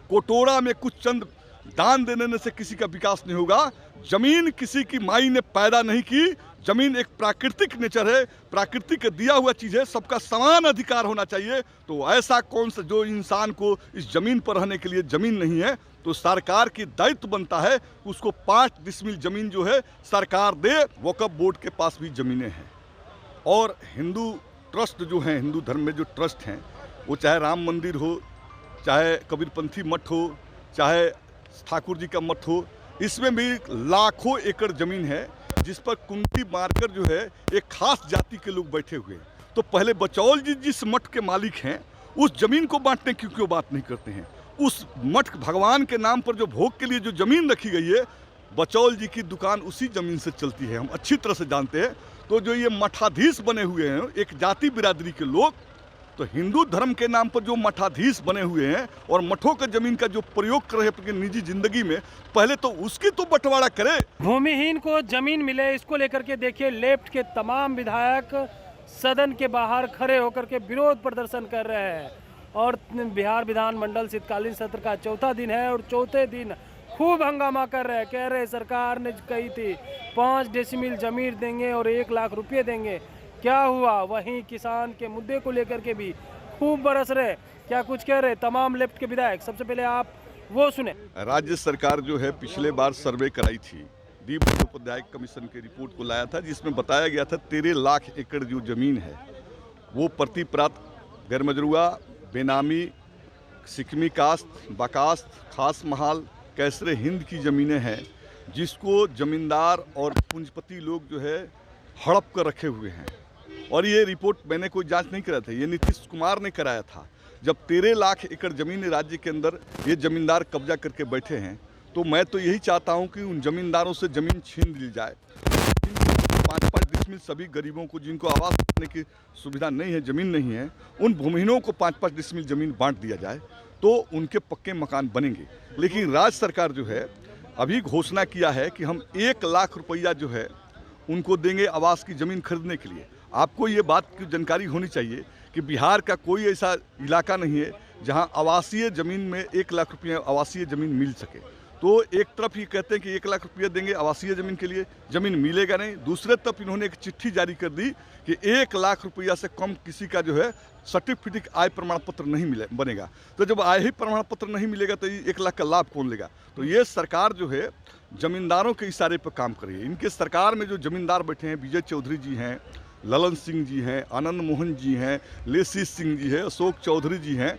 कोटोरा में कुछ चंद दान देने से किसी का विकास नहीं होगा। जमीन किसी की माई ने पैदा नहीं की। जमीन एक प्राकृतिक नेचर है, प्राकृतिक का दिया हुआ चीज़ है, सबका समान अधिकार होना चाहिए। तो ऐसा कौन सा जो इंसान को इस जमीन पर रहने के लिए जमीन नहीं है, तो सरकार की दायित्व बनता है उसको 5 डिसमिल जमीन जो है सरकार दे। वक्फ बोर्ड के पास भी जमीनें हैं और हिंदू ट्रस्ट जो हैं, हिंदू धर्म में जो ट्रस्ट हैं, वो चाहे राम मंदिर हो, चाहे कबीरपंथी मठ हो, चाहे ठाकुर जी का मठ हो, इसमें भी लाखों एकड़ जमीन है जिस पर कुंडी मारकर जो है एक खास जाति के लोग बैठे हुए हैं। तो पहले बचौल जी जिस मठ के मालिक हैं उस जमीन को बांटने की क्यों बात नहीं करते हैं? उस मठ भगवान के नाम पर जो भोग के लिए जो जमीन रखी गई है, बचौल जी की दुकान उसी जमीन से चलती है, हम अच्छी तरह से जानते हैं। तो जो ये मठाधीश बने हुए हैं एक जाति बिरादरी के लोग, तो हिंदू धर्म के नाम पर जो मठाधीश बने हुए हैं और मठों का जमीन का जो प्रयोग कर रहे हैं अपनी निजी जिंदगी में, पहले तो उसकी तो बंटवारा करे। भूमिहीन को जमीन मिले, इसको लेकर के देखिए लेफ्ट के तमाम विधायक सदन के बाहर खड़े होकर के विरोध प्रदर्शन कर रहे हैं। और बिहार विधानमंडल शीतकालीन सत्र का चौथा दिन है और चौथे दिन खूब हंगामा कर रहे हैं। कह रहे सरकार ने कही थी 5 डेसिमिल जमीन देंगे और 1 लाख रुपये देंगे, क्या हुआ? वहीं किसान के मुद्दे को लेकर के भी खूब बरस रहे। क्या कुछ कह रहे तमाम लेफ्ट के विधायक? सबसे पहले आप वो सुने। राज्य सरकार जो है पिछले बार सर्वे कराई थी, दीप बंदोपाध्याय कमीशन की रिपोर्ट को लाया था, जिसमें बताया गया था 13 लाख एकड़ जो जमीन है वो प्रति प्रांत गैरमजरूआ, बेनामी, सिकमी कास्त, बकास्त, खास महाल, कैसरे हिंद की ज़मीनें हैं जिसको जमींदार और पूंजीपति लोग जो है हड़प कर रखे हुए हैं। और ये रिपोर्ट मैंने कोई जांच नहीं कराया था, ये नीतीश कुमार ने कराया था। जब 13 लाख एकड़ ज़मीन राज्य के अंदर ये ज़मींदार कब्जा करके बैठे हैं, तो मैं तो यही चाहता हूं कि उन ज़मींदारों से ज़मीन छीन ली जाए। 5-5 डिसमिल सभी गरीबों को जिनको आवास देने की सुविधा नहीं है, ज़मीन नहीं है, उन भूमिहीनों को 5-5 डिसमिल ज़मीन बांट दिया जाए तो उनके पक्के मकान बनेंगे। लेकिन राज्य सरकार जो है अभी घोषणा किया है कि हम 1 लाख रुपया जो है उनको देंगे आवास की ज़मीन खरीदने के लिए। आपको ये बात की जानकारी होनी चाहिए कि बिहार का कोई ऐसा इलाका नहीं है जहां आवासीय ज़मीन में 1 लाख रुपये आवासीय ज़मीन मिल सके। तो एक तरफ ये कहते हैं कि 1 लाख रुपये देंगे आवासीय ज़मीन के लिए, ज़मीन मिलेगा नहीं। दूसरे तरफ इन्होंने एक चिट्ठी जारी कर दी कि 1 लाख रुपया से कम किसी का जो है सर्टिफिकेट आय प्रमाण पत्र नहीं बनेगा। तो जब आय ही प्रमाण पत्र नहीं मिलेगा तो 1 लाख का लाभ कौन लेगा? तो ये सरकार जो है जमींदारों के इशारे पर काम कर रही है। इनके सरकार में जो जमींदार बैठे हैं, विजय चौधरी जी हैं, ललन सिंह जी हैं, आनंद मोहन जी हैं, लेसी सिंह जी हैं, अशोक चौधरी जी हैं,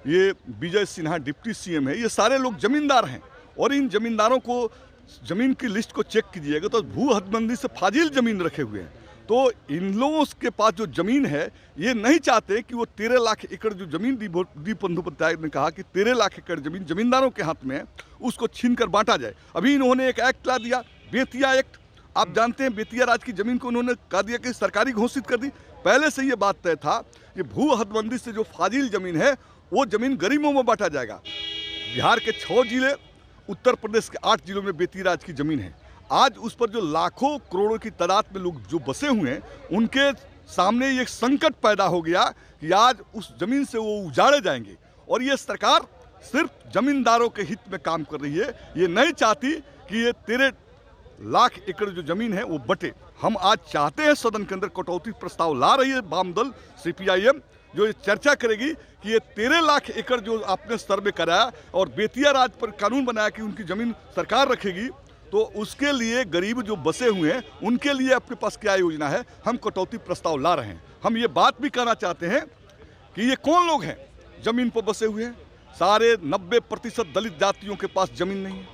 ये विजय सिन्हा डिप्टी सीएम है, ये सारे लोग जमींदार हैं। और इन जमींदारों को ज़मीन की लिस्ट को चेक कीजिएगा तो भू हदबंदी से फाजिल ज़मीन रखे हुए हैं। तो इन लोगों के पास जो ज़मीन है, ये नहीं चाहते कि वो 13 लाख एकड़ जो ज़मीन दीप बंदोपाध्याय ने कहा कि 13 लाख एकड़ ज़मीन जमींदारों के हाथ में है, उसको छीन कर बांटा जाए। अभी इन्होंने एक एक्ट ला दिया, बेतिया एक्ट। आप जानते हैं बेतिया राज की ज़मीन को उन्होंने कहा दिया कि सरकारी घोषित कर दी। पहले से ये बात तय था कि भू हदबंदी से जो फाजिल ज़मीन है वो ज़मीन गरीबों में बांटा जाएगा। बिहार के 6 जिले, उत्तर प्रदेश के 8 जिलों में बेतिया राज की ज़मीन है। आज उस पर जो लाखों करोड़ों की तादाद में लोग जो बसे हुए हैं, उनके सामने ये संकट पैदा हो गया कि आज उस ज़मीन से वो उजाड़े जाएंगे। और ये सरकार सिर्फ ज़मींदारों के हित में काम कर रही है, ये नहीं चाहती कि ये 13 लाख एकड़ जो ज़मीन है वो बटे। हम आज चाहते हैं सदन के अंदर कटौती प्रस्ताव ला रही है वाम दल CPIM, जो ये चर्चा करेगी कि ये 13 लाख एकड़ जो आपने सर्वे कराया और बेतिया राज पर कानून बनाया कि उनकी ज़मीन सरकार रखेगी, तो उसके लिए गरीब जो बसे हुए हैं उनके लिए अपने पास क्या योजना है? हम कटौती प्रस्ताव ला रहे हैं। हम ये बात भी कहना चाहते हैं कि ये कौन लोग हैं ज़मीन पर बसे हुए हैं? सारे 90% दलित जातियों के पास ज़मीन नहीं है,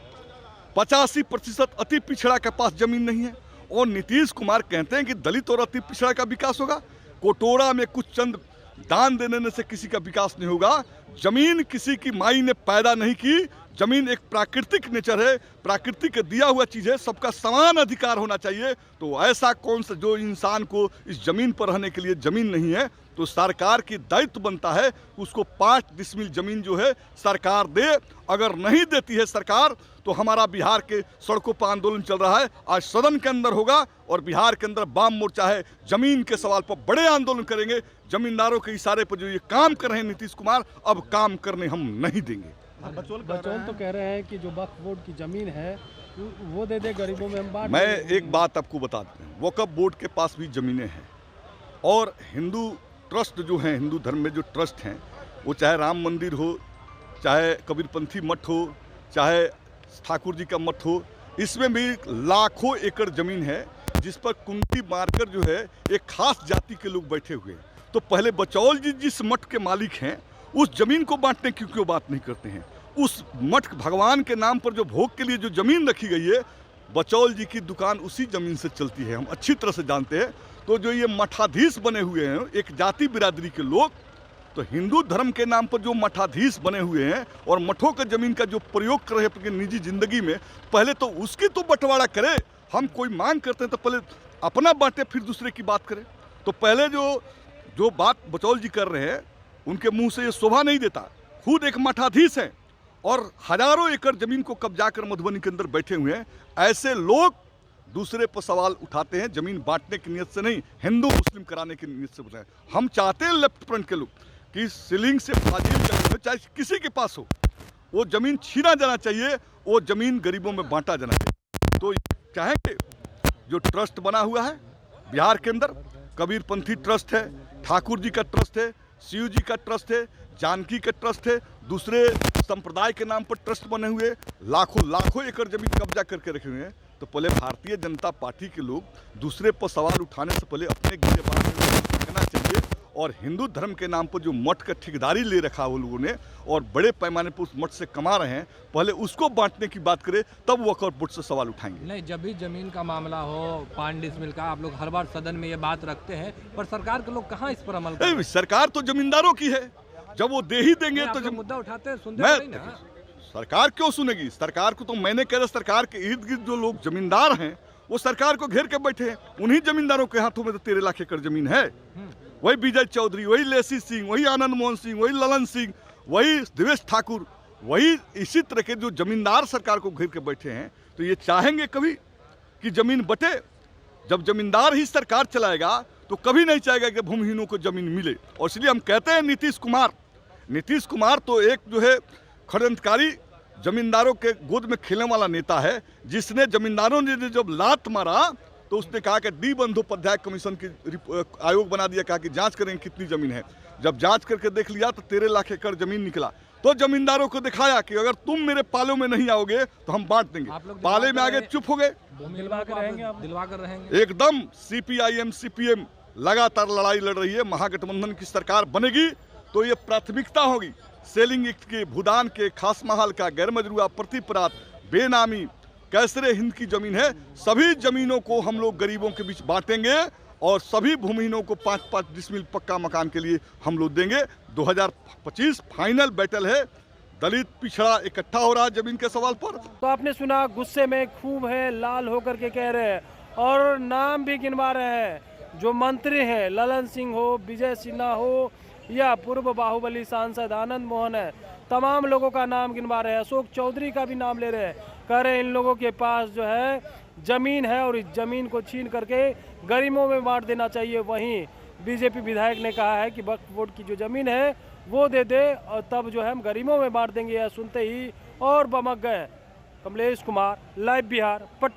85% अति पिछड़ा के पास ज़मीन नहीं है। और नीतीश कुमार कहते हैं कि दलित और अति पिछड़ा का विकास होगा। कोटोरा में कुछ चंद दान देने से किसी का विकास नहीं होगा। जमीन किसी की माई ने पैदा नहीं की। जमीन एक प्राकृतिक नेचर है, प्राकृतिक का दिया हुआ चीज़ है, सबका समान अधिकार होना चाहिए। तो ऐसा कौन सा जो इंसान को इस जमीन पर रहने के लिए जमीन नहीं है, तो सरकार की दायित्व बनता है उसको 5 डिसमिल जमीन जो है सरकार दे। अगर नहीं देती है सरकार तो हमारा बिहार के सड़कों पर आंदोलन चल रहा है, आज सदन के अंदर होगा और बिहार के अंदर वाम मोर्चा है, जमीन के सवाल पर बड़े आंदोलन करेंगे। जमींदारों के इशारे पर जो ये काम कर रहे हैं नीतीश कुमार, अब काम करने हम नहीं देंगे। बचौल तो कह रहे हैं कि जो वक्फ बोर्ड की जमीन है वो दे दे गरीबों में, हम बांट मैं देंगे। एक बात आपको बता दें, वक्फ बोर्ड के पास भी ज़मीनें हैं और हिंदू ट्रस्ट जो हैं, हिंदू धर्म में जो ट्रस्ट हैं, वो चाहे राम मंदिर हो, चाहे कबीरपंथी मठ हो, चाहे ठाकुर जी का मठ हो, इसमें भी लाखों एकड़ ज़मीन है जिस पर कुंडी मारकर जो है एक खास जाति के लोग बैठे हुए हैं। तो पहले बचौल जी जिस मठ के मालिक हैं उस ज़मीन को बांटने की क्यों बात नहीं करते हैं? उस मठ भगवान के नाम पर जो भोग के लिए जो ज़मीन रखी गई है, बचौल जी की दुकान उसी ज़मीन से चलती है, हम अच्छी तरह से जानते हैं। तो जो ये मठाधीश बने हुए हैं एक जाति बिरादरी के लोग, तो हिंदू धर्म के नाम पर जो मठाधीश बने हुए हैं और मठों के ज़मीन का जो प्रयोग कर रहे हैं अपनी निजी ज़िंदगी में, पहले तो उसकी तो बंटवारा करे। हम कोई मांग करते हैं तो पहले अपना बांटे फिर दूसरे की बात करें। तो पहले जो बात बचौल जी कर रहे हैं उनके मुंह से ये शोभा नहीं देता। खुद एक मठाधीश हैं और हजारों एकड़ ज़मीन को कब्जा कर मधुबनी के अंदर बैठे हुए हैं। ऐसे लोग दूसरे पर सवाल उठाते हैं, ज़मीन बांटने की नीयत से नहीं, हिंदू मुस्लिम कराने की नीयत से उठाएं। हम चाहते हैं लेफ्ट फ्रंट के लोग कि सीलिंग से फाजिल जमीन हो, चाहे किसी के पास हो, वो ज़मीन छीना जाना चाहिए, वो ज़मीन गरीबों में बांटा जाना चाहिए। तो चाहेंगे जो ट्रस्ट बना हुआ है बिहार के अंदर, कबीरपंथी ट्रस्ट है, ठाकुर जी का ट्रस्ट है, शिव जी का ट्रस्ट है, जानकी का ट्रस्ट है, दूसरे संप्रदाय के नाम पर ट्रस्ट बने हुए, लाखों एकड़ जमीन कब्जा करके रखे हुए हैं। तो पहले भारतीय जनता पार्टी के लोग दूसरे पर सवाल उठाने से पहले अपने गिरेबान में रखना चाहिए। और हिंदू धर्म के नाम पर जो मठ का ठेकेदारी ले रखा वो लोगों ने और बड़े पैमाने पर उस मठ से कमा रहे हैं, पहले उसको बांटने की बात करें तब वक्फ बोर्ड से सवाल उठाएंगे। नहीं, जब भी जमीन का मामला हो 5 डिसमिल का, आप लोग हर बार सदन में ये बात रखते हैं, पर सरकार के लोग कहाँ इस पर अमल करते हैं? सरकार तो जमींदारों की है, जब वो दे ही देंगे आप तो लोग मुद्दा उठाते हैं, सुनते मैं नहीं ना। सरकार क्यों सुनेगी? सरकार को तो मैंने कह रहा, सरकार के इर्द गिर्द जो लोग जमींदार हैं वो सरकार को घेर के बैठे हैं। उन्हीं जमींदारों के हाथों में तो 13 लाख एकड़ जमीन है। वही विजय चौधरी, वही लेसी सिंह, वही आनंद मोहन सिंह, वही ललन सिंह, वही दिवेश ठाकुर, वही इसी तरह के जो जमींदार सरकार को घेर के बैठे हैं। तो ये चाहेंगे कभी कि जमीन बटे? जब जमींदार ही सरकार चलाएगा तो कभी नहीं चाहेगा कि भूमिहीनों को जमीन मिले। और इसलिए हम कहते हैं नीतीश कुमार तो एक जो है षड्यंत्रकारी जमींदारों के गोद में खेलने वाला नेता है, जिसने जमींदारों ने जब लात मारा तो उसने कहा कि डी बंदोपाध्याय कमीशन की आयोग बना दिया, कहा कि जांच करेंगे कितनी जमीन है। जब जांच करके देख लिया तो 13 लाख एकड़ जमीन निकला। तो जमींदारों को दिखाया कि अगर तुम मेरे पालों में नहीं आओगे तो हम बांट देंगे। पाले में आगे चुप हो गए, दिलवा कर रहेंगे एकदम। सीपीआईएम सीपीएम लगातार लड़ाई लड़ रही है। महागठबंधन की सरकार बनेगी तो ये प्राथमिकता होगी सेलिंग एक्ट के, भूदान के, खास महल का, गैर मजरूआ, प्रतिपरात, बेनामी, कैसरे हिंद की जमीन है, सभी जमीनों को हम लोग गरीबों के बीच बांटेंगे और सभी भूमिहीनों को 5-5 डिसमिल पक्का मकान के लिए हम लोग देंगे। 2025 फाइनल बैटल है। दलित पिछड़ा इकट्ठा हो रहा है जमीन के सवाल पर। तो आपने सुना, गुस्से में खूब है, लाल होकर के कह रहे हैं और नाम भी गिनवा रहे हैं। जो मंत्री हैं, ललन सिंह हो, विजय सिन्हा हो या पूर्व बाहुबली सांसद आनंद मोहन है, तमाम लोगों का नाम गिनवा रहे हैं। अशोक चौधरी का भी नाम ले रहे हैं, कह रहे हैं इन लोगों के पास जो है जमीन है और इस जमीन को छीन करके गरीबों में बांट देना चाहिए। वहीं बीजेपी विधायक ने कहा है कि वक्फ बोर्ड की जो जमीन है वो दे दे और तब जो है हम गरीबों में बांट देंगे। यह सुनते ही और बमक गए। कमलेश कुमार, लाइव बिहार, पटना।